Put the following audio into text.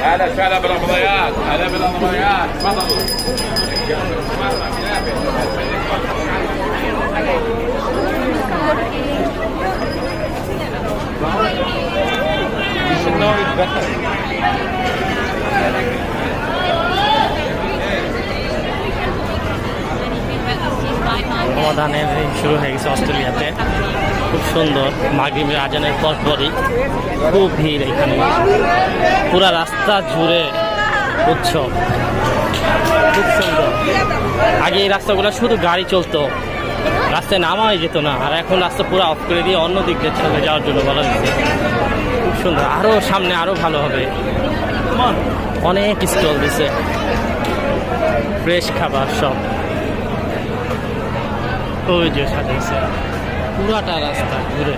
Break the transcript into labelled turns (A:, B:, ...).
A: هلا وسهلا بالرمضيات، هلا بالرمضيات، تفضلوا. You should know it better.
B: রমাদানের শুরু হয়ে গেছে অস্ট্রেলিয়াতে, খুব সুন্দর। মাগরিবের আজানের পরপরই খুব ভিড় এখানে, পুরা রাস্তা জুড়ে উৎসব, খুব সুন্দর। আগে এই রাস্তাগুলো শুধু গাড়ি চলতো, রাস্তায় নামাই যেত না, আর এখন রাস্তা পুরো অফ করে দিয়ে অন্য দিক দিয়ে চলে যাওয়ার জন্য বলা হয়েছে। খুব সুন্দর, আরও সামনে আরও ভালো হবে। অনেক স্টল দিছে, ফ্রেশ খাবার সব ওই যে সাজাইছে পুরাটা রাস্তা ঘুরে।